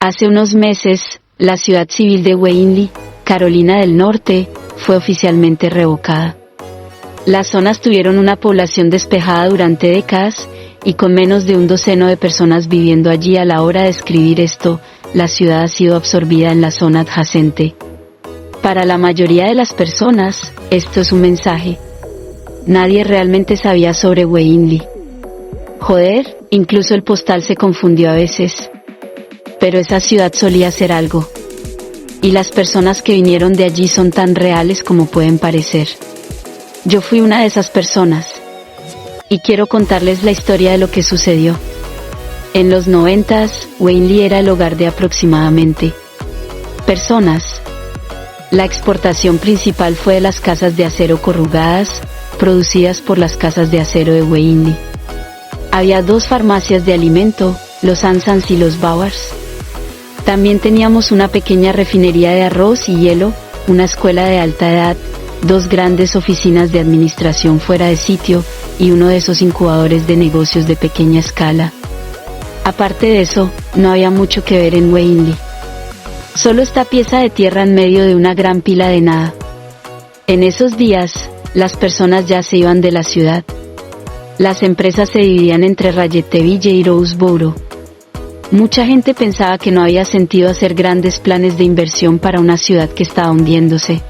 Hace unos meses, la ciudad civil de Weinle, Carolina del Norte, fue oficialmente revocada. Las zonas tuvieron una población despejada durante décadas, y con menos de un doceno de personas viviendo allí a la hora de escribir esto, la ciudad ha sido absorbida en la zona adyacente. Para la mayoría de las personas, esto es un mensaje. Nadie realmente sabía sobre Weinle. Joder, incluso el postal se confundió a veces. Pero esa ciudad solía ser algo. Y las personas que vinieron de allí son tan reales como pueden parecer. Yo fui una de esas personas. Y quiero contarles la historia de lo que sucedió. En los 90s, Weinle era el hogar de aproximadamente personas. La exportación principal fue de las casas de acero corrugadas, producidas por las casas de acero de Weinle. Había 2 farmacias de alimento, los Ansans y los Bauers. También teníamos una pequeña refinería de arroz y hielo, una escuela de alta edad, 2 grandes oficinas de administración fuera de sitio y uno de esos incubadores de negocios de pequeña escala. Aparte de eso, no había mucho que ver en Weinle. Solo esta pieza de tierra en medio de una gran pila de nada. En esos días, las personas ya se iban de la ciudad. Las empresas se dividían entre Rayetteville y Roseboro. Mucha gente pensaba que no había sentido hacer grandes planes de inversión para una ciudad que estaba hundiéndose.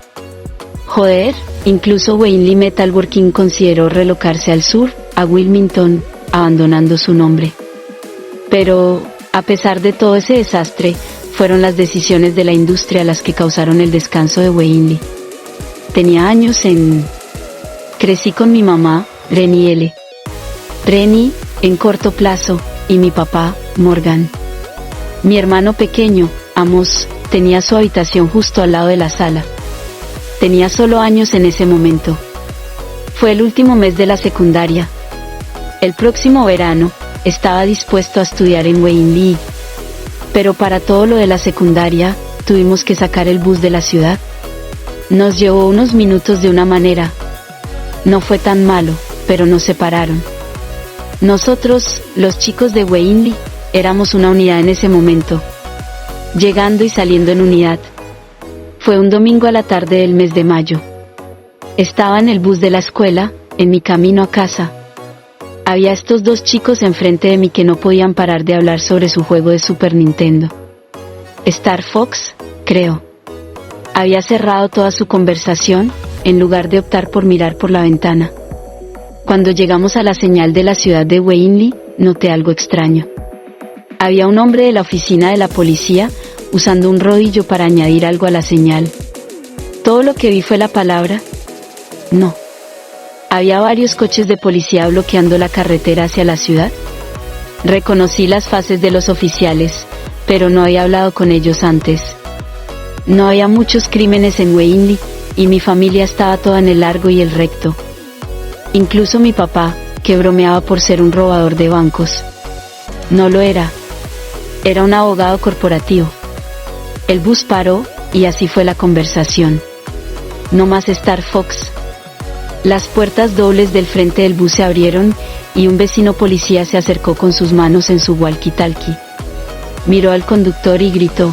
Joder, incluso Weinle Metalworking consideró relocarse al sur, a Wilmington, abandonando su nombre. Pero, a pesar de todo ese desastre, fueron las decisiones de la industria las que causaron el descanso de Weinle. Tenía años Crecí con mi mamá, Rennie L. Rennie, en corto plazo, y mi papá, Morgan. Mi hermano pequeño, Amos, tenía su habitación justo al lado de la sala. Tenía solo años en ese momento. Fue el último mes de la secundaria. El próximo verano, estaba dispuesto a estudiar en Weinle. Pero para todo lo de la secundaria, tuvimos que sacar el bus de la ciudad. Nos llevó unos minutos de una manera. No fue tan malo, pero nos separaron. Nosotros, los chicos de Weinle, éramos una unidad en ese momento. Llegando y saliendo en unidad. Fue un domingo a la tarde del mes de mayo. Estaba en el bus de la escuela, en mi camino a casa. Había estos 2 chicos enfrente de mí que no podían parar de hablar sobre su juego de Super Nintendo. Star Fox, creo. Había cerrado toda su conversación, en lugar de optar por mirar por la ventana. Cuando llegamos a la señal de la ciudad de Weinle, noté algo extraño. Había un hombre de la oficina de la policía, usando un rodillo para añadir algo a la señal. Todo lo que vi fue la palabra no. Había varios coches de policía bloqueando la carretera hacia la ciudad. Reconocí las faces de los oficiales, pero no había hablado con ellos antes. No había muchos crímenes en Weinle, y mi familia estaba toda en el largo y el recto. Incluso mi papá, que bromeaba por ser un robador de bancos. No lo era. Era un abogado corporativo. El bus paró, y así fue la conversación. No más Star Fox. Las puertas dobles del frente del bus se abrieron, y un vecino policía se acercó con sus manos en su walkie-talkie. Miró al conductor y gritó.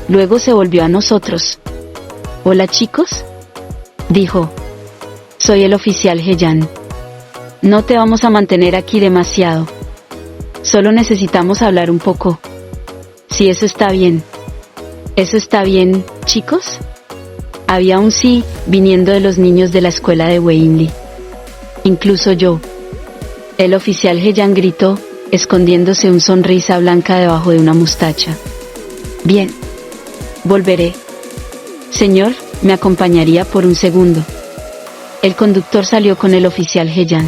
Luego se volvió a nosotros. «Hola chicos», dijo. «Soy el oficial Heyan. No te vamos a mantener aquí demasiado. Solo necesitamos hablar un poco. Si eso está bien». «¿Eso está bien, chicos?» Había un sí, viniendo de los niños de la escuela de Weinle. Incluso yo. El oficial Heyan gritó, escondiéndose una sonrisa blanca debajo de una mustacha. «Bien. Volveré. Señor, ¿me acompañaría por un segundo?» El conductor salió con el oficial Heyan.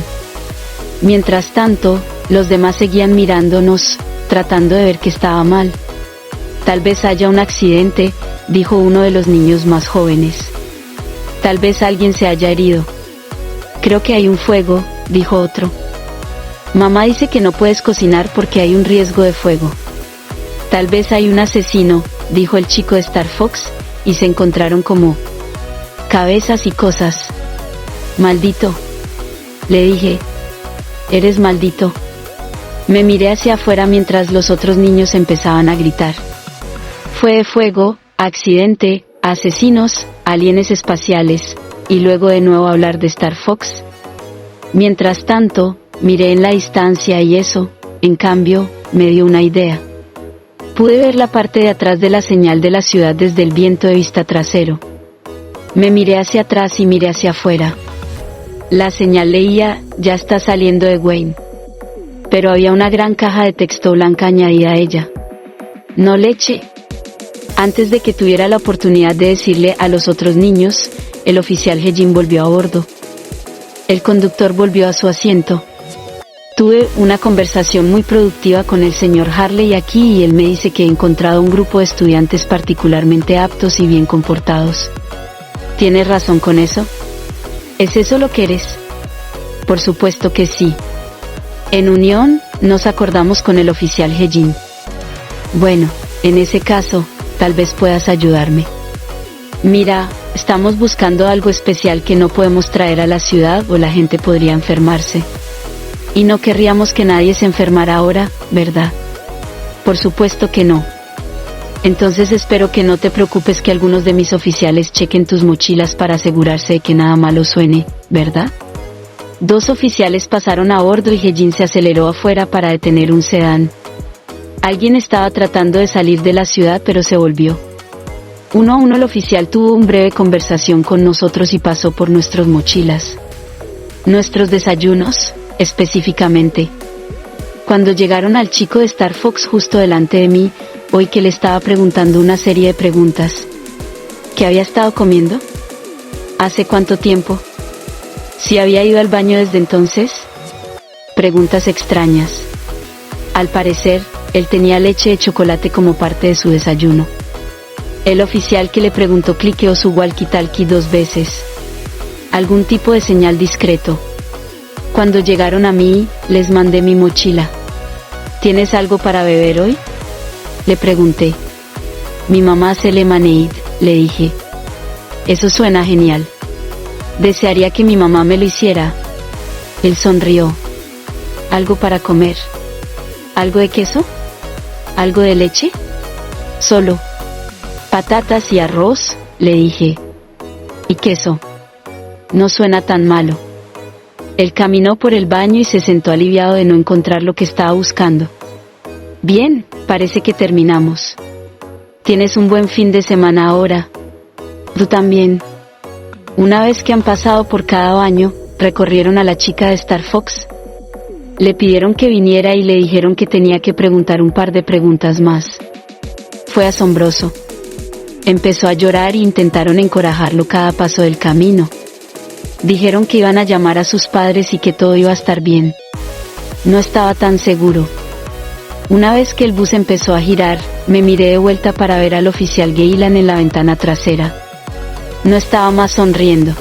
Mientras tanto, los demás seguían mirándonos, tratando de ver qué estaba mal. «Tal vez haya un accidente», dijo uno de los niños más jóvenes. «Tal vez alguien se haya herido». «Creo que hay un fuego», dijo otro. «Mamá dice que no puedes cocinar porque hay un riesgo de fuego». «Tal vez hay un asesino», dijo el chico de Star Fox, y se encontraron como cabezas y cosas. «Maldito», le dije. «Eres maldito». Me miré hacia afuera mientras los otros niños empezaban a gritar. Fue de fuego, accidente, asesinos, alienes espaciales, y luego de nuevo hablar de Star Fox. Mientras tanto, miré en la distancia y eso, en cambio, me dio una idea. Pude ver la parte de atrás de la señal de la ciudad desde el viento de vista trasero. Me miré hacia atrás y miré hacia afuera. La señal leía, ya está saliendo de Wayne. Pero había una gran caja de texto blanca añadida a ella. No leche. Antes de que tuviera la oportunidad de decirle a los otros niños, el oficial Hejin volvió a bordo. El conductor volvió a su asiento. Tuve una conversación muy productiva con el señor Harley aquí y él me dice que he encontrado un grupo de estudiantes particularmente aptos y bien comportados. ¿Tienes razón con eso? ¿Es eso lo que eres? Por supuesto que sí. En unión, nos acordamos con el oficial Hejin. Bueno, en ese caso, tal vez puedas ayudarme. Mira, estamos buscando algo especial que no podemos traer a la ciudad o la gente podría enfermarse. Y no querríamos que nadie se enfermara ahora, ¿verdad? Por supuesto que no. Entonces espero que no te preocupes que algunos de mis oficiales chequen tus mochilas para asegurarse de que nada malo suene, ¿verdad? 2 oficiales pasaron a bordo y Hejin se aceleró afuera para detener un sedán. Alguien estaba tratando de salir de la ciudad pero se volvió. Uno a uno el oficial tuvo una breve conversación con nosotros y pasó por nuestras mochilas. Nuestros desayunos, específicamente. Cuando llegaron al chico de Star Fox justo delante de mí, oí que le estaba preguntando una serie de preguntas. ¿Qué había estado comiendo? ¿Hace cuánto tiempo? ¿Si había ido al baño desde entonces? Preguntas extrañas. Al parecer, él tenía leche de chocolate como parte de su desayuno. El oficial que le preguntó cliqueó su walkie-talkie 2 veces. Algún tipo de señal discreto. Cuando llegaron a mí, les mandé mi mochila. ¿Tienes algo para beber hoy? Le pregunté. Mi mamá hace lemonade, le dije. Eso suena genial. Desearía que mi mamá me lo hiciera. Él sonrió. ¿Algo para comer? ¿Algo de queso? ¿Algo de leche? Solo. Patatas y arroz, le dije. ¿Y queso? No suena tan malo. Él caminó por el baño y se sentó aliviado de no encontrar lo que estaba buscando. Bien, parece que terminamos. ¿Tienes un buen fin de semana ahora? Tú también. Una vez que han pasado por cada baño, recorrieron a la chica de Star Fox. Le pidieron que viniera y le dijeron que tenía que preguntar un par de preguntas más. Fue asombroso. Empezó a llorar e intentaron encorajarlo cada paso del camino. Dijeron que iban a llamar a sus padres y que todo iba a estar bien. No estaba tan seguro. Una vez que el bus empezó a girar, me miré de vuelta para ver al oficial Geylan en la ventana trasera. No estaba más sonriendo.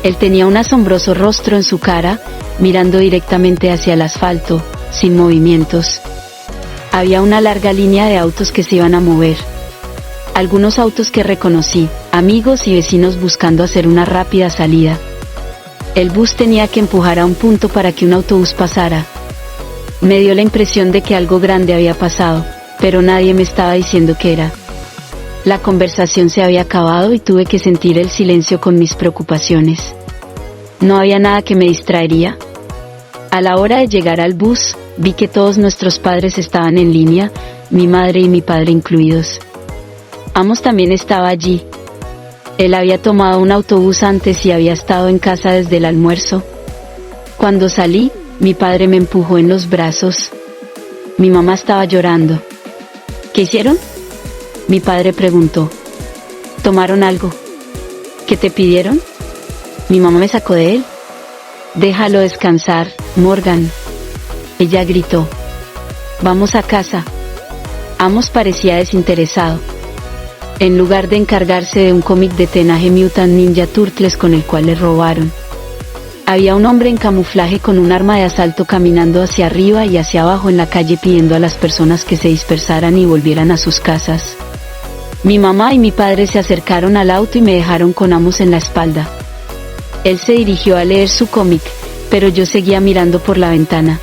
Él tenía un asombroso rostro en su cara, mirando directamente hacia el asfalto, sin movimientos. Había una larga línea de autos que se iban a mover. Algunos autos que reconocí, amigos y vecinos buscando hacer una rápida salida. El bus tenía que empujar a un punto para que un autobús pasara. Me dio la impresión de que algo grande había pasado, pero nadie me estaba diciendo qué era. La conversación se había acabado y tuve que sentir el silencio con mis preocupaciones. No había nada que me distraería. A la hora de llegar al bus, vi que todos nuestros padres estaban en línea, mi madre y mi padre incluidos. Amos también estaba allí. Él había tomado un autobús antes y había estado en casa desde el almuerzo. Cuando salí, mi padre me empujó en los brazos. Mi mamá estaba llorando. ¿Qué hicieron? Mi padre preguntó. ¿Tomaron algo? ¿Qué te pidieron? Mi mamá me sacó de él. Déjalo descansar, Morgan. Ella gritó. Vamos a casa. Amos parecía desinteresado. En lugar de encargarse de un cómic de Teenage Mutant Ninja Turtles con el cual le robaron. Había un hombre en camuflaje con un arma de asalto caminando hacia arriba y hacia abajo en la calle pidiendo a las personas que se dispersaran y volvieran a sus casas. Mi mamá y mi padre se acercaron al auto y me dejaron con Amos en la espalda. Él se dirigió a leer su cómic, pero yo seguía mirando por la ventana.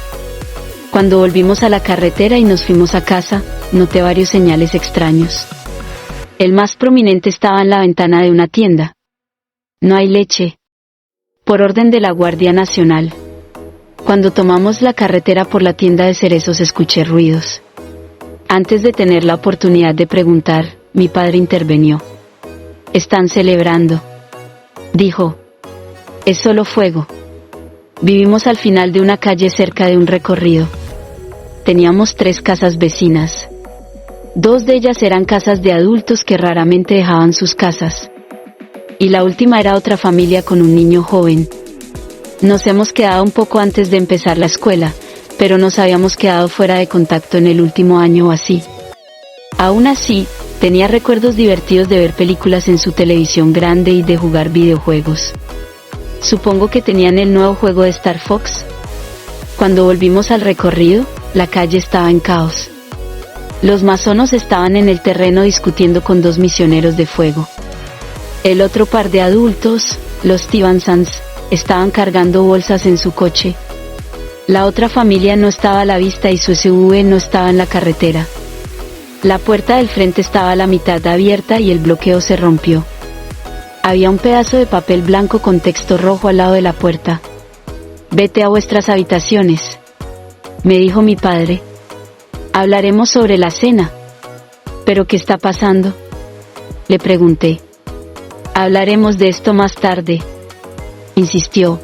Cuando volvimos a la carretera y nos fuimos a casa, noté varios señales extraños. El más prominente estaba en la ventana de una tienda. No hay leche. Por orden de la Guardia Nacional. Cuando tomamos la carretera por la tienda de cerezos escuché ruidos. Antes de tener la oportunidad de preguntar, mi padre intervenió. Están celebrando. Dijo. Es solo fuego. Vivimos al final de una calle cerca de un recorrido. Teníamos 3 casas vecinas. 2 de ellas eran casas de adultos que raramente dejaban sus casas. Y la última era otra familia con un niño joven. Nos hemos quedado un poco antes de empezar la escuela, pero nos habíamos quedado fuera de contacto en el último año o así. Aún así, tenía recuerdos divertidos de ver películas en su televisión grande y de jugar videojuegos. Supongo que tenían el nuevo juego de Star Fox. Cuando volvimos al recorrido, la calle estaba en caos. Los masonos estaban en el terreno discutiendo con 2 misioneros de fuego. El otro par de adultos, los Stevensons, estaban cargando bolsas en su coche. La otra familia no estaba a la vista y su SUV no estaba en la carretera. La puerta del frente estaba a la mitad abierta y el bloqueo se rompió. Había un pedazo de papel blanco con texto rojo al lado de la puerta. Vete a vuestras habitaciones, me dijo mi padre. Hablaremos sobre la cena. ¿Pero qué está pasando?, le pregunté. Hablaremos de esto más tarde, insistió.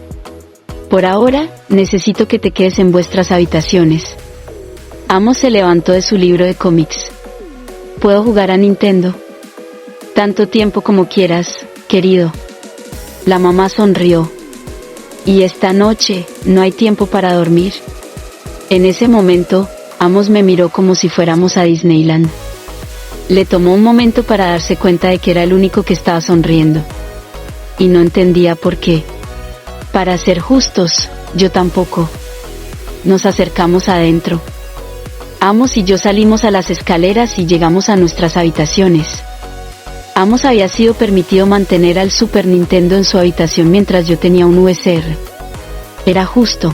Por ahora, necesito que te quedes en vuestras habitaciones. Amos se levantó de su libro de cómics. ¿Puedo jugar a Nintendo? Tanto tiempo como quieras, querido. La mamá sonrió. Y esta noche, no hay tiempo para dormir. En ese momento, Amos me miró como si fuéramos a Disneyland. Le tomó un momento para darse cuenta de que era el único que estaba sonriendo. Y no entendía por qué. Para ser justos, yo tampoco. Nos acercamos adentro. Amos y yo salimos a las escaleras y llegamos a nuestras habitaciones. Amos había sido permitido mantener al Super Nintendo en su habitación mientras yo tenía un VCR. Era justo.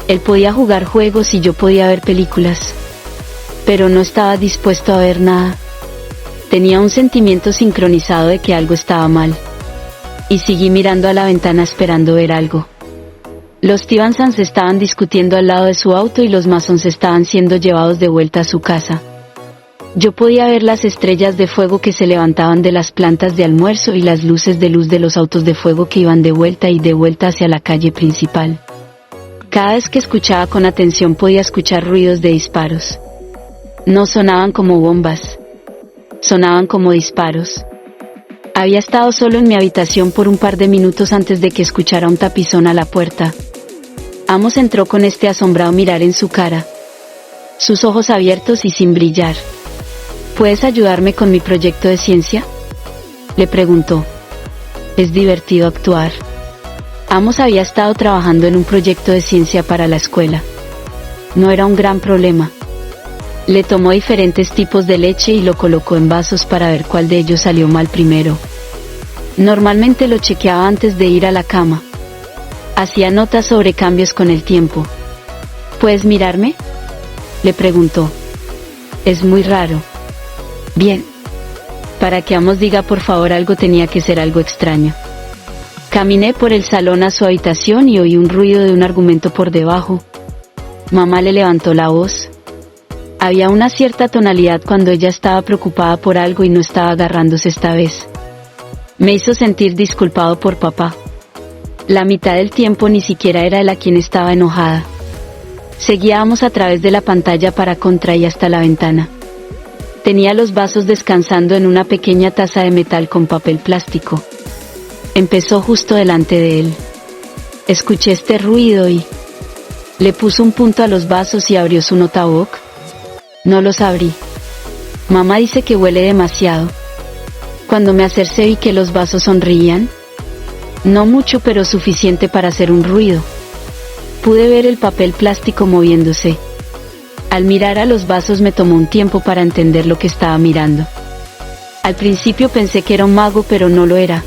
Él podía jugar juegos y yo podía ver películas. Pero no estaba dispuesto a ver nada. Tenía un sentimiento sincronizado de que algo estaba mal. Y seguí mirando a la ventana esperando ver algo. Los Stevensons estaban discutiendo al lado de su auto y los Masons estaban siendo llevados de vuelta a su casa. Yo podía ver las estrellas de fuego que se levantaban de las plantas de almuerzo y las luces de luz de los autos de fuego que iban de vuelta hacia la calle principal. Cada vez que escuchaba con atención podía escuchar ruidos de disparos. No sonaban como bombas. Sonaban como disparos. Había estado solo en mi habitación por un par de minutos antes de que escuchara un tapizón a la puerta. Amos entró con este asombrado mirar en su cara. Sus ojos abiertos y sin brillar. ¿Puedes ayudarme con mi proyecto de ciencia?, le preguntó. Es divertido actuar. Amos había estado trabajando en un proyecto de ciencia para la escuela. No era un gran problema. Le tomó diferentes tipos de leche y lo colocó en vasos para ver cuál de ellos salió mal primero. Normalmente lo chequeaba antes de ir a la cama. Hacía notas sobre cambios con el tiempo. ¿Puedes mirarme?, le preguntó. Es muy raro. Bien. Para que Amos diga por favor algo tenía que ser algo extraño. Caminé por el salón a su habitación y oí un ruido de un argumento por debajo. Mamá le levantó la voz. Había una cierta tonalidad cuando ella estaba preocupada por algo y no estaba agarrándose esta vez. Me hizo sentir disculpado por papá. La mitad del tiempo ni siquiera era él a quien estaba enojada. Seguíamos a través de la pantalla para contra y hasta la ventana. Tenía los vasos descansando en una pequeña taza de metal con papel plástico. Empezó justo delante de él. Escuché este ruido y... Le puso un punto a los vasos y abrió su notebook. No los abrí. Mamá dice que huele demasiado. Cuando me acerqué vi que los vasos sonreían. No mucho, pero suficiente para hacer un ruido. Pude ver el papel plástico moviéndose. Al mirar a los vasos me tomó un tiempo para entender lo que estaba mirando. Al principio pensé que era un mago, pero no lo era.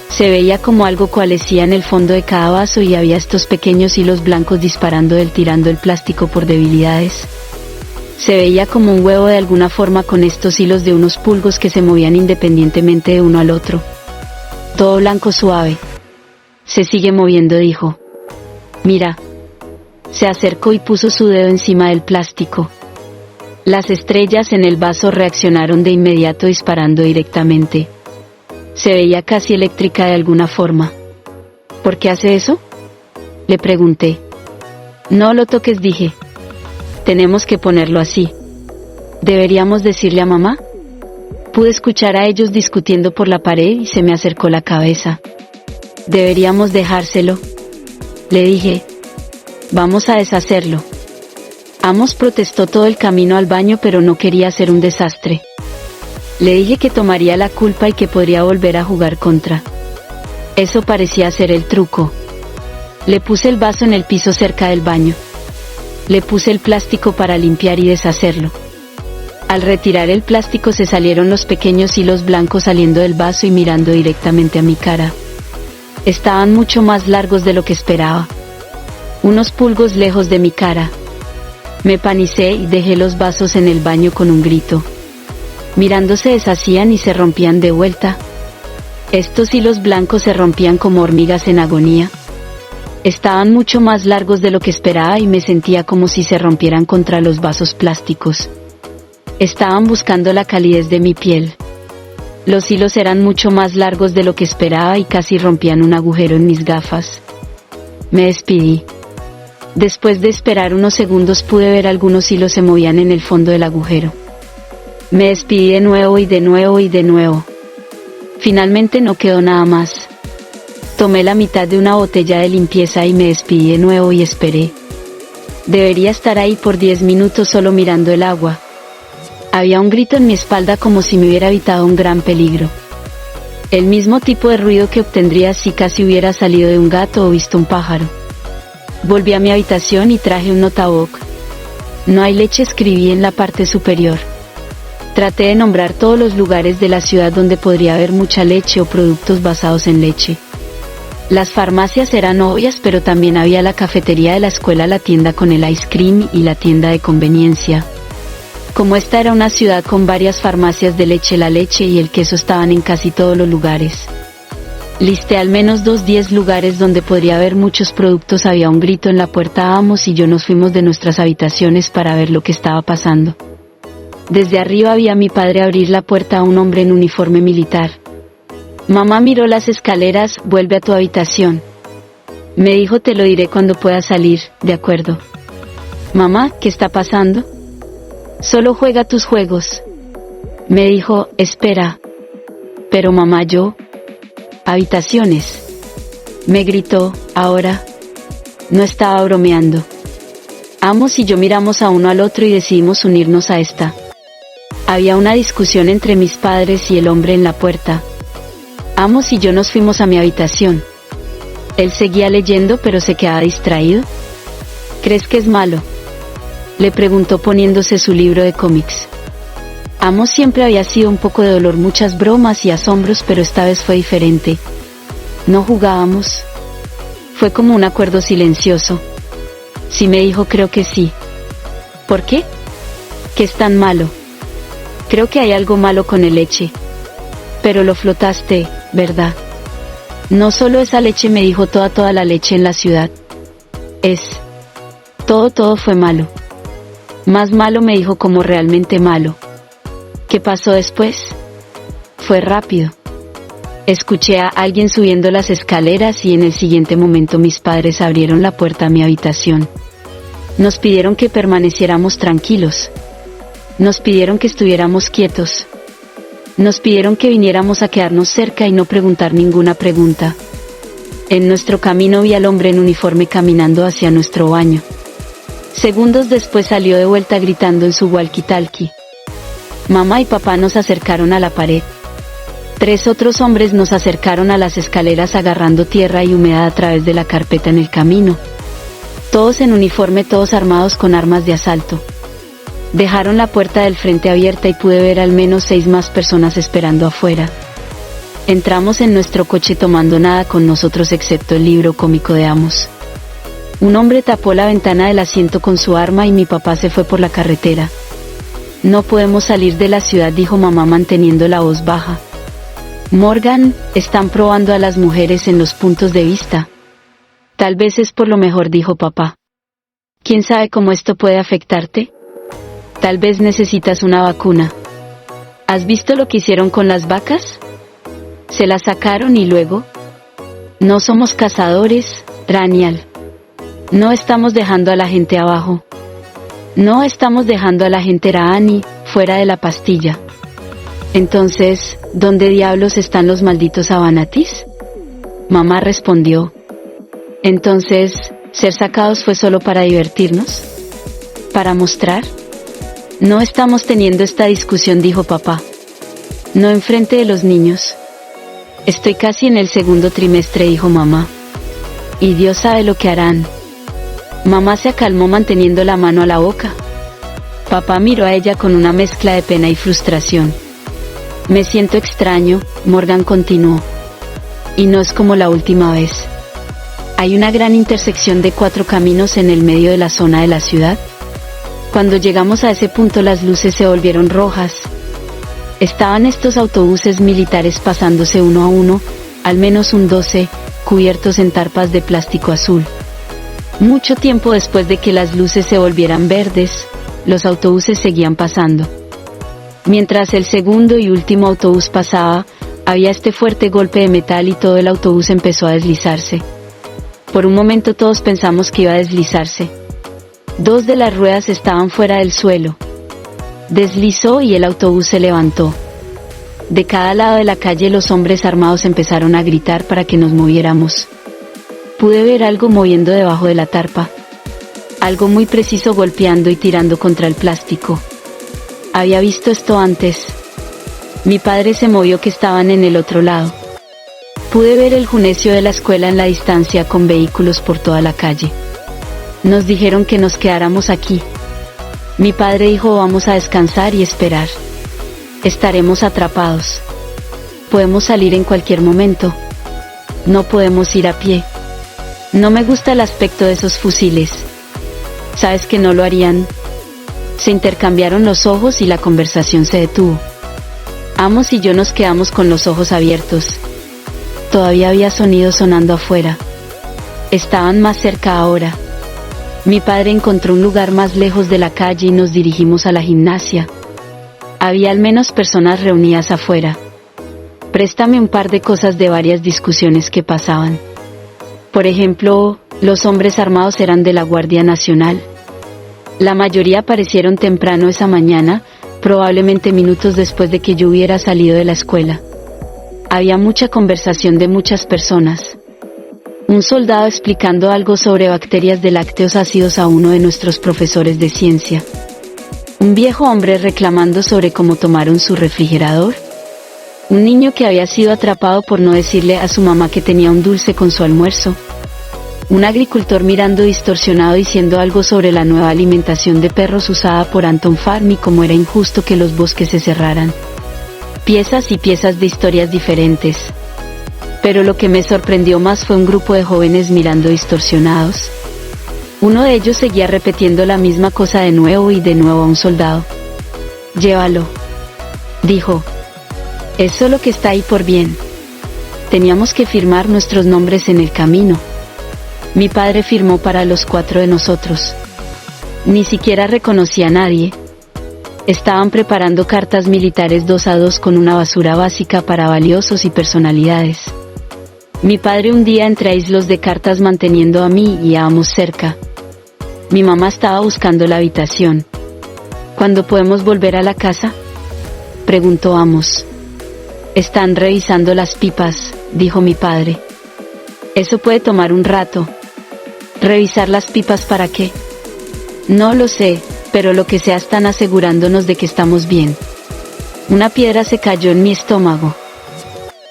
Se veía como algo coalescía en el fondo de cada vaso y había estos pequeños hilos blancos disparando tirando el plástico por debilidades. Se veía como un huevo de alguna forma con estos hilos de unos pulgos que se movían independientemente de uno al otro. Todo blanco suave. Se sigue moviendo, dijo. Mira. Se acercó y puso su dedo encima del plástico. Las estrellas en el vaso reaccionaron de inmediato disparando directamente. Se veía casi eléctrica de alguna forma. ¿Por qué hace eso? Le pregunté. No lo toques, dije. Tenemos que ponerlo así. ¿Deberíamos decirle a mamá? Pude escuchar a ellos discutiendo por la pared y se me acercó la cabeza. Deberíamos dejárselo. Le dije. Vamos a deshacerlo. Amos protestó todo el camino al baño, pero no quería hacer un desastre. Le dije que tomaría la culpa y que podría volver a jugar contra. Eso parecía ser el truco. Le puse el vaso en el piso cerca del baño. Le puse el plástico para limpiar y deshacerlo. Al retirar el plástico se salieron los pequeños hilos blancos saliendo del vaso y mirando directamente a mi cara. Estaban mucho más largos de lo que esperaba. Unos pulgos lejos de mi cara. Me panicé y dejé los vasos en el baño con un grito. Mirando se deshacían y se rompían de vuelta. Estos hilos blancos se rompían como hormigas en agonía. Estaban mucho más largos de lo que esperaba y me sentía como si se rompieran contra los vasos plásticos. Estaban buscando la calidez de mi piel. Los hilos eran mucho más largos de lo que esperaba y casi rompían un agujero en mis gafas. Me despedí. Después de esperar unos segundos pude ver algunos hilos se movían en el fondo del agujero. Me despedí de nuevo y de nuevo y de nuevo. Finalmente no quedó nada más. Tomé la mitad de una botella de limpieza y me despedí de nuevo y esperé. Debería estar ahí por 10 minutos solo mirando el agua. Había un grito en mi espalda como si me hubiera evitado un gran peligro. El mismo tipo de ruido que obtendría si casi hubiera salido de un gato o visto un pájaro. Volví a mi habitación y traje un notabook. No hay leche, escribí en la parte superior. Traté de nombrar todos los lugares de la ciudad donde podría haber mucha leche o productos basados en leche. Las farmacias eran obvias, pero también había la cafetería de la escuela, la tienda con el ice cream y la tienda de conveniencia. Como esta era una ciudad con varias farmacias de leche, la leche y el queso estaban en casi todos los lugares. Listé al menos 10 lugares donde podría haber muchos productos. Había un grito en la puerta. Amos y yo nos fuimos de nuestras habitaciones para ver lo que estaba pasando. Desde arriba vi a mi padre abrir la puerta a un hombre en uniforme militar. Mamá miró las escaleras. Vuelve a tu habitación. Me dijo, te lo diré cuando pueda salir. De acuerdo. Mamá, ¿qué está pasando? Solo juega tus juegos. Me dijo, espera. Pero mamá, yo... Habitaciones. Me gritó, ahora. No estaba bromeando. Amos y yo miramos a uno al otro y decidimos unirnos a esta. Había una discusión entre mis padres y el hombre en la puerta. Amos y yo nos fuimos a mi habitación. Él seguía leyendo, pero se quedaba distraído. ¿Crees que es malo?, le preguntó poniéndose su libro de cómics. Amos siempre había sido un poco de dolor, muchas bromas y asombros, pero esta vez fue diferente. No jugábamos. Fue como un acuerdo silencioso. Sí, me dijo, creo que sí. ¿Por qué? ¿Qué es tan malo? Creo que hay algo malo con el leche. Pero lo flotaste, ¿verdad? No solo esa leche, me dijo, toda la leche en la ciudad. Todo fue malo. Más malo, me dijo, como realmente malo. ¿Qué pasó después? Fue rápido. Escuché a alguien subiendo las escaleras y en el siguiente momento mis padres abrieron la puerta a mi habitación. Nos pidieron que permaneciéramos tranquilos. Nos pidieron que estuviéramos quietos. Nos pidieron que viniéramos a quedarnos cerca y no preguntar ninguna pregunta. En nuestro camino vi al hombre en uniforme caminando hacia nuestro baño. Segundos después salió de vuelta gritando en su walkie-talkie. Mamá y papá nos acercaron a la pared. 3 otros hombres nos acercaron a las escaleras agarrando tierra y humedad a través de la carpeta en el camino. Todos en uniforme, todos armados con armas de asalto. Dejaron la puerta del frente abierta y pude ver al menos 6 más personas esperando afuera. Entramos en nuestro coche tomando nada con nosotros excepto el libro cómico de Amos. Un hombre tapó la ventana del asiento con su arma y mi papá se fue por la carretera. No podemos salir de la ciudad, dijo mamá manteniendo la voz baja. Morgan, están probando a las mujeres en los puntos de vista. Tal vez es por lo mejor, dijo papá. ¿Quién sabe cómo esto puede afectarte? Tal vez necesitas una vacuna. ¿Has visto lo que hicieron con las vacas? Se las sacaron y luego... No somos cazadores, Ranial. No estamos dejando a la gente abajo. No estamos dejando a la gente Raani fuera de la pastilla. Entonces, ¿dónde diablos están los malditos Abanatis? Mamá respondió. Entonces, ¿ser sacados fue solo para divertirnos? ¿Para mostrar? No estamos teniendo esta discusión, dijo papá. No enfrente de los niños. Estoy casi en el segundo trimestre, dijo mamá. Y Dios sabe lo que harán. Mamá se acalmó manteniendo la mano a la boca. Papá miró a ella con una mezcla de pena y frustración. Me siento extraño, Morgan continuó. Y no es como la última vez. Hay una gran intersección de 4 caminos en el medio de la zona de la ciudad. Cuando llegamos a ese punto las luces se volvieron rojas. Estaban estos autobuses militares pasándose uno a uno, al menos un 12, cubiertos en tarpas de plástico azul. Mucho tiempo después de que las luces se volvieran verdes, los autobuses seguían pasando. Mientras el segundo y último autobús pasaba, había este fuerte golpe de metal y todo el autobús empezó a deslizarse. Por un momento todos pensamos que iba a deslizarse. 2 de las ruedas estaban fuera del suelo. Deslizó y el autobús se levantó. De cada lado de la calle los hombres armados empezaron a gritar para que nos moviéramos. Pude ver algo moviendo debajo de la tarpa. Algo muy preciso golpeando y tirando contra el plástico. Había visto esto antes. Mi padre se movió que estaban en el otro lado. Pude ver el junecio de la escuela en la distancia con vehículos por toda la calle. Nos dijeron que nos quedáramos aquí. Mi padre dijo vamos a descansar y esperar. Estaremos atrapados. Podemos salir en cualquier momento. No podemos ir a pie. No me gusta el aspecto de esos fusiles. ¿Sabes que no lo harían? Se intercambiaron los ojos y la conversación se detuvo. Amos y yo nos quedamos con los ojos abiertos. Todavía había sonidos sonando afuera. Estaban más cerca ahora. Mi padre encontró un lugar más lejos de la calle y nos dirigimos a la gimnasia. Había al menos personas reunidas afuera. Préstame un par de cosas de varias discusiones que pasaban. Por ejemplo, los hombres armados eran de la Guardia Nacional. La mayoría aparecieron temprano esa mañana, probablemente minutos después de que yo hubiera salido de la escuela. Había mucha conversación de muchas personas. Un soldado explicando algo sobre bacterias de lácteos ácidos a uno de nuestros profesores de ciencia. Un viejo hombre reclamando sobre cómo tomaron su refrigerador. Un niño que había sido atrapado por no decirle a su mamá que tenía un dulce con su almuerzo. Un agricultor mirando distorsionado diciendo algo sobre la nueva alimentación de perros usada por Anton Farm y cómo era injusto que los bosques se cerraran. Piezas y piezas de historias diferentes. Pero lo que me sorprendió más fue un grupo de jóvenes mirando distorsionados. Uno de ellos seguía repitiendo la misma cosa de nuevo y de nuevo a un soldado. Llévalo, dijo. Es solo que está ahí por bien. Teníamos que firmar nuestros nombres en el camino. Mi padre firmó para los 4 de nosotros. Ni siquiera reconocí a nadie. Estaban preparando cartas militares 2 a 2 con una basura básica para valiosos y personalidades. Mi padre hundía entre aislos de cartas manteniendo a mí y a Amos cerca. Mi mamá estaba buscando la habitación. ¿Cuándo podemos volver a la casa?, preguntó Amos. Están revisando las pipas, dijo mi padre. Eso puede tomar un rato. ¿Revisar las pipas para qué? No lo sé, pero lo que sea están asegurándonos de que estamos bien. Una piedra se cayó en mi estómago.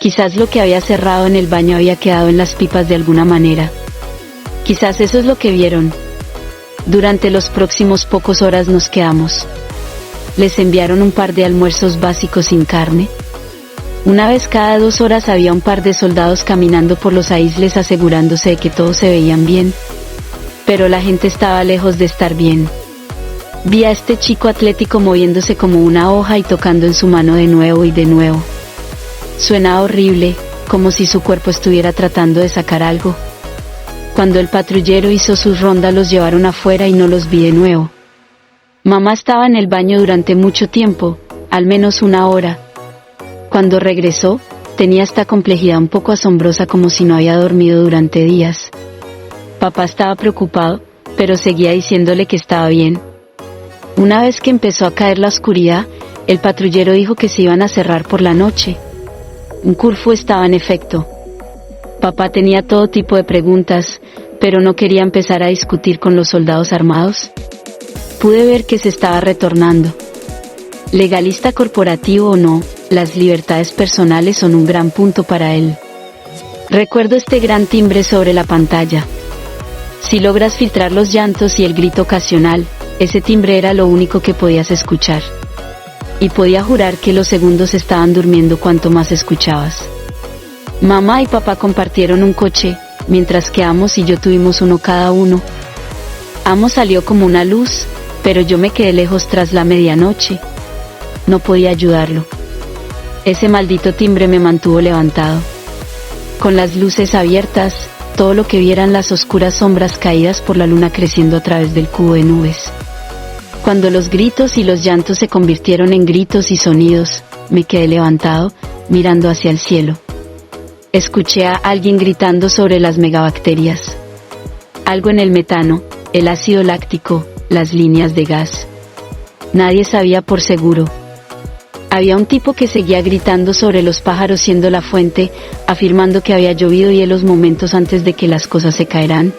Quizás lo que había cerrado en el baño había quedado en las pipas de alguna manera. Quizás eso es lo que vieron. Durante los próximos pocos horas nos quedamos. Les enviaron un par de almuerzos básicos sin carne. Una vez cada 2 horas había un par de soldados caminando por los aisles asegurándose de que todos se veían bien. Pero la gente estaba lejos de estar bien. Vi a este chico atlético moviéndose como una hoja y tocando en su mano de nuevo y de nuevo. Suena horrible, como si su cuerpo estuviera tratando de sacar algo. Cuando el patrullero hizo sus rondas los llevaron afuera y no los vi de nuevo. Mamá estaba en el baño durante mucho tiempo, al menos 1 hora. Cuando regresó, tenía esta complejidad un poco asombrosa como si no había dormido durante días. Papá estaba preocupado, pero seguía diciéndole que estaba bien. Una vez que empezó a caer la oscuridad, el patrullero dijo que se iban a cerrar por la noche. Un curfew estaba en efecto. Papá tenía todo tipo de preguntas, pero no quería empezar a discutir con los soldados armados. Pude ver que se estaba retornando. Legalista corporativo o no, las libertades personales son un gran punto para él. Recuerdo este gran timbre sobre la pantalla. Si logras filtrar los llantos y el grito ocasional, ese timbre era lo único que podías escuchar. Y podía jurar que los segundos estaban durmiendo cuanto más escuchabas. Mamá y papá compartieron un coche, mientras que Amos y yo tuvimos uno cada uno. Amos salió como una luz, pero yo me quedé lejos tras la medianoche. No podía ayudarlo. Ese maldito timbre me mantuvo levantado. Con las luces abiertas, todo lo que vi eran las oscuras sombras caídas por la luna creciendo a través del cubo de nubes. Cuando los gritos y los llantos se convirtieron en gritos y sonidos, me quedé levantado, mirando hacia el cielo. Escuché a alguien gritando sobre las megabacterias. Algo en el metano, el ácido láctico, las líneas de gas. Nadie sabía por seguro. Había un tipo que seguía gritando sobre los pájaros siendo la fuente, afirmando que había llovido hielos momentos antes de que las cosas se caerán.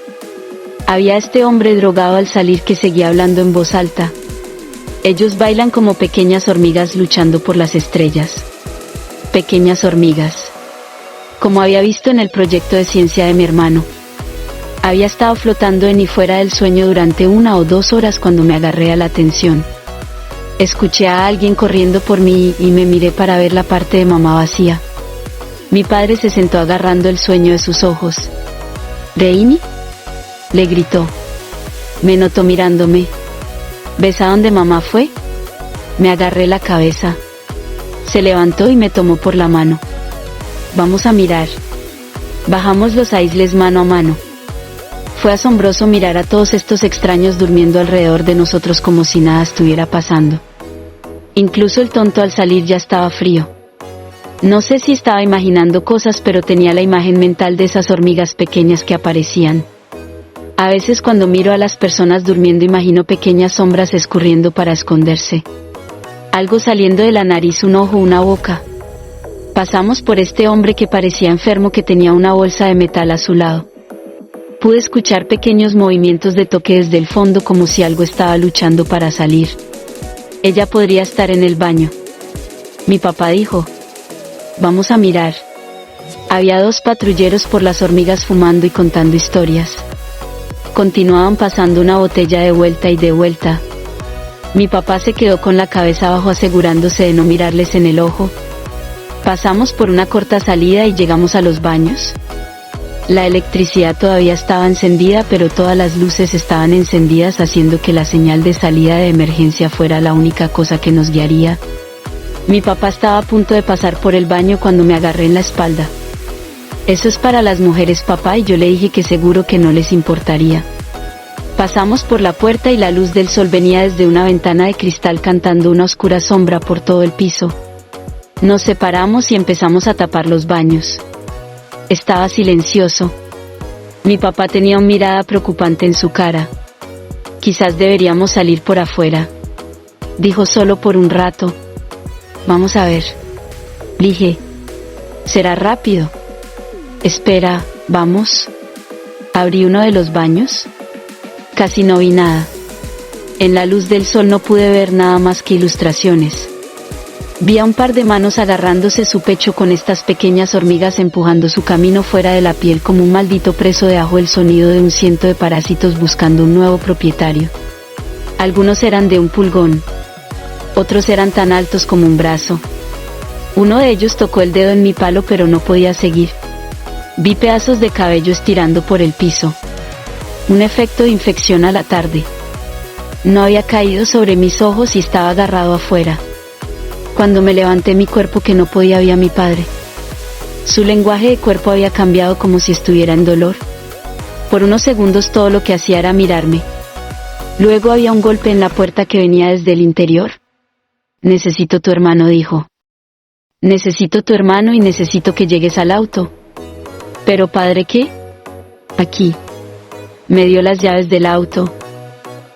Había este hombre drogado al salir que seguía hablando en voz alta. Ellos bailan como pequeñas hormigas luchando por las estrellas. Pequeñas hormigas. Como había visto en el proyecto de ciencia de mi hermano. Había estado flotando en y fuera del sueño durante 1 o 2 horas cuando me agarré a la atención. Escuché a alguien corriendo por mí y me miré para ver la parte de mamá vacía. Mi padre se sentó agarrando el sueño de sus ojos. ¿Reini?, le gritó. Me notó mirándome. ¿Ves a dónde mamá fue? Me agarré la cabeza. Se levantó y me tomó por la mano. Vamos a mirar. Bajamos los aisles mano a mano. Fue asombroso mirar a todos estos extraños durmiendo alrededor de nosotros como si nada estuviera pasando. Incluso el tonto al salir ya estaba frío. No sé si estaba imaginando cosas, pero tenía la imagen mental de esas hormigas pequeñas que aparecían. A veces cuando miro a las personas durmiendo imagino pequeñas sombras escurriendo para esconderse. Algo saliendo de la nariz, un ojo, una boca. Pasamos por este hombre que parecía enfermo que tenía una bolsa de metal a su lado. Pude escuchar pequeños movimientos de toque desde el fondo como si algo estaba luchando para salir. Ella podría estar en el baño. Mi papá dijo, vamos a mirar. Había 2 patrulleros por las hormigas fumando y contando historias. Continuaban pasando una botella de vuelta y de vuelta. Mi papá se quedó con la cabeza abajo asegurándose de no mirarles en el ojo. Pasamos por una corta salida y llegamos a los baños. La electricidad todavía estaba encendida, pero todas las luces estaban encendidas, haciendo que la señal de salida de emergencia fuera la única cosa que nos guiaría. Mi papá estaba a punto de pasar por el baño cuando me agarré en la espalda. Eso es para las mujeres, papá, y yo le dije que seguro que no les importaría. Pasamos por la puerta y la luz del sol venía desde una ventana de cristal cantando una oscura sombra por todo el piso. Nos separamos y empezamos a tapar los baños. Estaba silencioso. Mi papá tenía una mirada preocupante en su cara. Quizás deberíamos salir por afuera. Dijo solo por un rato. Vamos a ver. Dije. Será rápido. Espera, vamos. Abrí uno de los baños. Casi no vi nada. En la luz del sol no pude ver nada más que ilustraciones. Vi a un par de manos agarrándose su pecho con estas pequeñas hormigas empujando su camino fuera de la piel como un maldito preso de ajo, el sonido de un ciento de parásitos buscando un nuevo propietario. Algunos eran de un pulgón. Otros eran tan altos como un brazo. Uno de ellos tocó el dedo en mi palo, pero no podía seguir. Vi pedazos de cabello estirando por el piso. Un efecto de infección a la tarde. No había caído sobre mis ojos y estaba agarrado afuera. Cuando me levanté, mi cuerpo que no podía vi a mi padre. Su lenguaje de cuerpo había cambiado como si estuviera en dolor. Por unos segundos todo lo que hacía era mirarme. Luego había un golpe en la puerta que venía desde el interior. Necesito tu hermano, dijo. Necesito tu hermano y necesito que llegues al auto. ¿Pero padre qué? Aquí. Me dio las llaves del auto.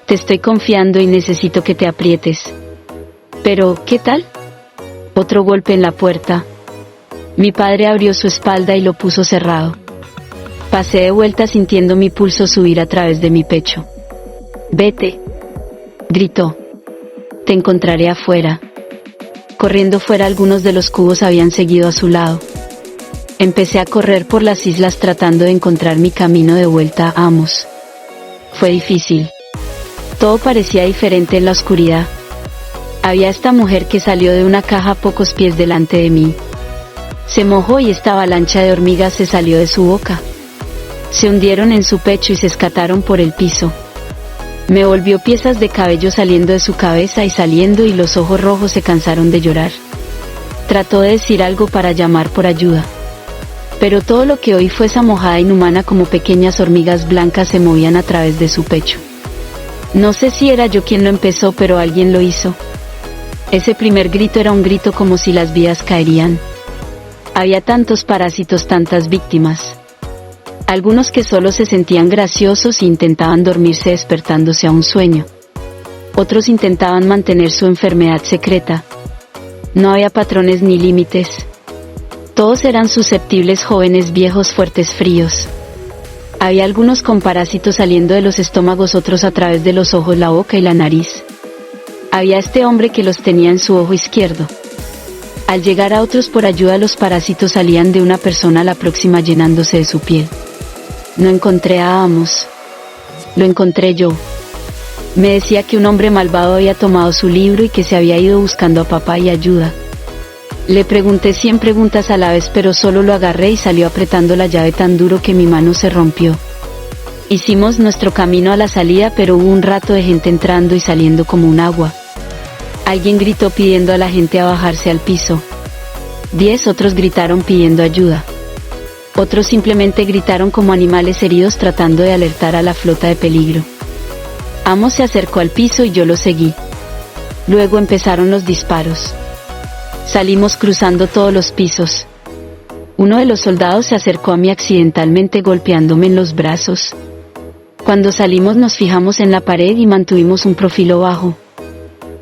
Te estoy confiando y necesito que te aprietes. Pero, ¿qué tal? Otro golpe en la puerta. Mi padre abrió su espalda y lo puso cerrado. Pasé de vuelta sintiendo mi pulso subir a través de mi pecho. Vete, gritó. Te encontraré afuera. Corriendo fuera, algunos de los cubos habían seguido a su lado. Empecé a correr por las islas tratando de encontrar mi camino de vuelta a Amos. Fue difícil. Todo parecía diferente en la oscuridad. Había esta mujer que salió de una caja a pocos pies delante de mí. Se mojó y esta avalancha de hormigas se salió de su boca. Se hundieron en su pecho y se escataron por el piso. Me volvió piezas de cabello saliendo de su cabeza y saliendo, y los ojos rojos se cansaron de llorar. Trató de decir algo para llamar por ayuda. Pero todo lo que oí fue esa mojada inhumana, como pequeñas hormigas blancas se movían a través de su pecho. No sé si era yo quien lo empezó, pero alguien lo hizo. Ese primer grito era un grito como si las vidas caerían. Había tantos parásitos, tantas víctimas. Algunos que solo se sentían graciosos e intentaban dormirse despertándose a un sueño. Otros intentaban mantener su enfermedad secreta. No había patrones ni límites. Todos eran susceptibles, jóvenes, viejos, fuertes, fríos. Había algunos con parásitos saliendo de los estómagos, otros a través de los ojos, la boca y la nariz. Había este hombre que los tenía en su ojo izquierdo. Al llegar a otros por ayuda, los parásitos salían de una persona a la próxima llenándose de su piel. No encontré a Amos. Lo encontré yo. Me decía que un hombre malvado había tomado su libro y que se había ido buscando a papá y ayuda. Le pregunté 100 preguntas a la vez, pero solo lo agarré y salió apretando la llave tan duro que mi mano se rompió. Hicimos nuestro camino a la salida, pero hubo un rato de gente entrando y saliendo como un agua. Alguien gritó pidiendo a la gente a bajarse al piso. 10 otros gritaron pidiendo ayuda. Otros simplemente gritaron como animales heridos tratando de alertar a la flota de peligro. Amos se acercó al piso y yo lo seguí. Luego empezaron los disparos. Salimos cruzando todos los pisos. Uno de los soldados se acercó a mí accidentalmente golpeándome en los brazos. Cuando salimos nos fijamos en la pared y mantuvimos un profilo bajo.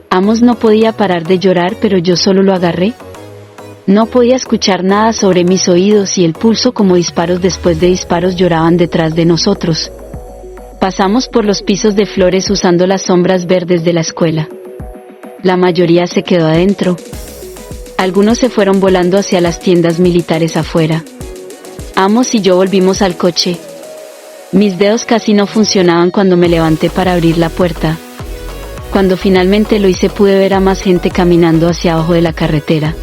Amos no podía parar de llorar, pero yo solo lo agarré. No podía escuchar nada sobre mis oídos y el pulso, como disparos después de disparos, lloraban detrás de nosotros. Pasamos por los pisos de flores usando las sombras verdes de la escuela. La mayoría se quedó adentro. Algunos se fueron volando hacia las tiendas militares afuera. Amos y yo volvimos al coche. Mis dedos casi no funcionaban cuando me levanté para abrir la puerta. Cuando finalmente lo hice, pude ver a más gente caminando hacia abajo de la carretera.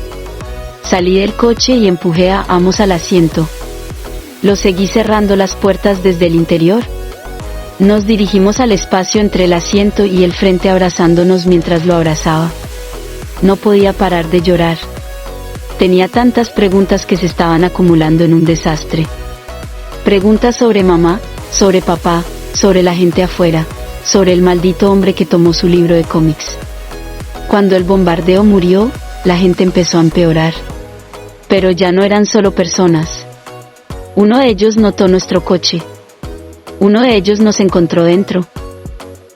Salí del coche y empujé a Amos al asiento. Lo seguí cerrando las puertas desde el interior. Nos dirigimos al espacio entre el asiento y el frente, abrazándonos mientras lo abrazaba. No podía parar de llorar. Tenía tantas preguntas que se estaban acumulando en un desastre. Preguntas sobre mamá, sobre papá, sobre la gente afuera, sobre el maldito hombre que tomó su libro de cómics. Cuando el bombardeo murió, la gente empezó a empeorar. Pero ya no eran solo personas. Uno de ellos notó nuestro coche. Uno de ellos nos encontró dentro.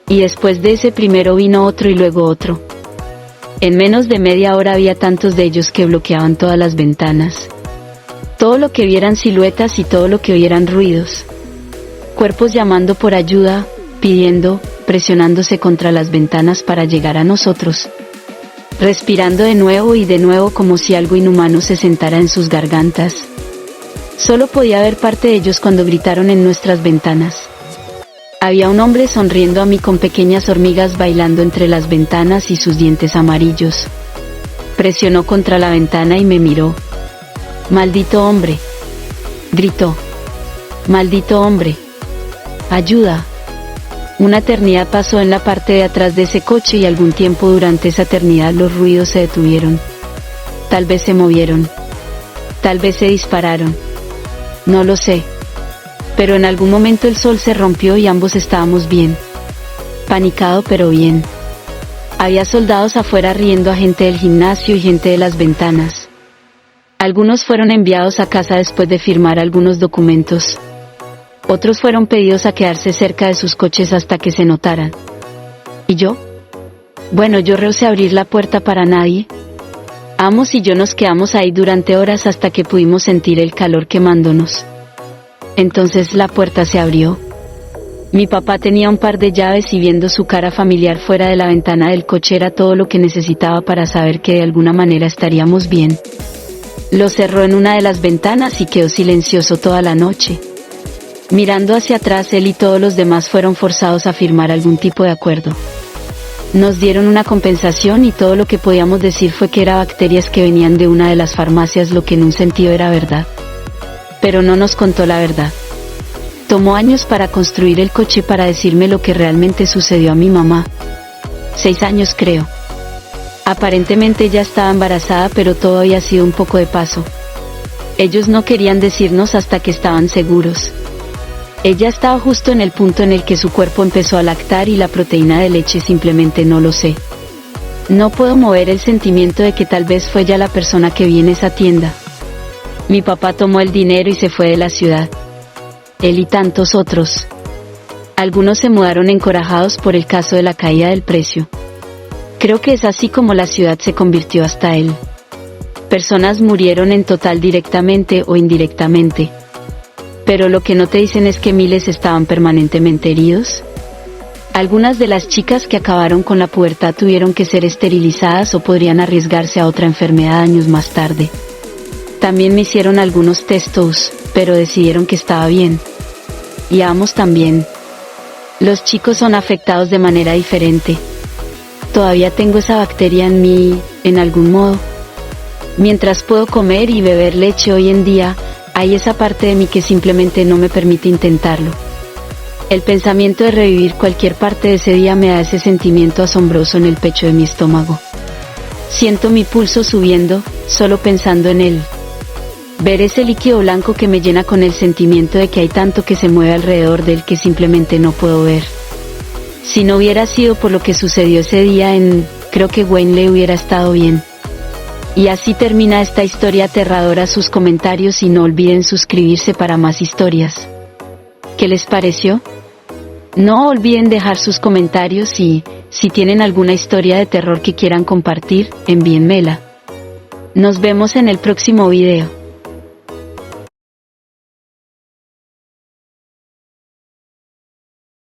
Y después de ese primero vino otro y luego otro. En menos de media hora había tantos de ellos que bloqueaban todas las ventanas. Todo lo que vieran siluetas y todo lo que oyeran ruidos. Cuerpos llamando por ayuda, pidiendo, presionándose contra las ventanas para llegar a nosotros. Respirando de nuevo y de nuevo como si algo inhumano se sentara en sus gargantas. Solo podía ver parte de ellos cuando gritaron en nuestras ventanas. Había un hombre sonriendo a mí con pequeñas hormigas bailando entre las ventanas y sus dientes amarillos. Presionó contra la ventana y me miró. «¡Maldito hombre!», gritó. «¡Maldito hombre! ¡Ayuda!». Una eternidad pasó en la parte de atrás de ese coche y algún tiempo durante esa eternidad los ruidos se detuvieron. Tal vez se movieron. Tal vez se dispararon. No lo sé. Pero en algún momento el sol se rompió y ambos estábamos bien. Panicado pero bien. Había soldados afuera riendo a gente del gimnasio y gente de las ventanas. Algunos fueron enviados a casa después de firmar algunos documentos. Otros fueron pedidos a quedarse cerca de sus coches hasta que se notaran. ¿Y yo? Bueno, yo rehusé abrir la puerta para nadie. Amos y yo nos quedamos ahí durante horas hasta que pudimos sentir el calor quemándonos. Entonces la puerta se abrió. Mi papá tenía un par de llaves y viendo su cara familiar fuera de la ventana del coche era todo lo que necesitaba para saber que de alguna manera estaríamos bien. Lo cerró en una de las ventanas y quedó silencioso toda la noche. Mirando hacia atrás, él y todos los demás fueron forzados a firmar algún tipo de acuerdo. Nos dieron una compensación y todo lo que podíamos decir fue que eran bacterias que venían de una de las farmacias, lo que en un sentido era verdad. Pero no nos contó la verdad. Tomó años para construir el coche para decirme lo que realmente sucedió a mi mamá. 6 años creo. Aparentemente ella estaba embarazada, pero todo había sido un poco de paso. Ellos no querían decirnos hasta que estaban seguros. Ella estaba justo en el punto en el que su cuerpo empezó a lactar y la proteína de leche simplemente no lo sé. No puedo mover el sentimiento de que tal vez fue ella la persona que vi en esa tienda. Mi papá tomó el dinero y se fue de la ciudad. Él y tantos otros. Algunos se mudaron encorajados por el caso de la caída del precio. Creo que es así como la ciudad se convirtió hasta él. Personas murieron en total directamente o indirectamente. Pero lo que no te dicen es que miles estaban permanentemente heridos. Algunas de las chicas que acabaron con la pubertad tuvieron que ser esterilizadas o podrían arriesgarse a otra enfermedad años más tarde. También me hicieron algunos testos, pero decidieron que estaba bien. Y Amos también. Los chicos son afectados de manera diferente. Todavía tengo esa bacteria en mí, en algún modo. Mientras puedo comer y beber leche hoy en día, hay esa parte de mí que simplemente no me permite intentarlo. El pensamiento de revivir cualquier parte de ese día me da ese sentimiento asombroso en el pecho de mi estómago. Siento mi pulso subiendo, solo pensando en él. Ver ese líquido blanco que me llena con el sentimiento de que hay tanto que se mueve alrededor de él que simplemente no puedo ver. Si no hubiera sido por lo que sucedió ese día creo que Wayne le hubiera estado bien. Y así termina esta historia aterradora. Sus comentarios y no olviden suscribirse para más historias. ¿Qué les pareció? No olviden dejar sus comentarios y, si tienen alguna historia de terror que quieran compartir, envíenmela. Nos vemos en el próximo video.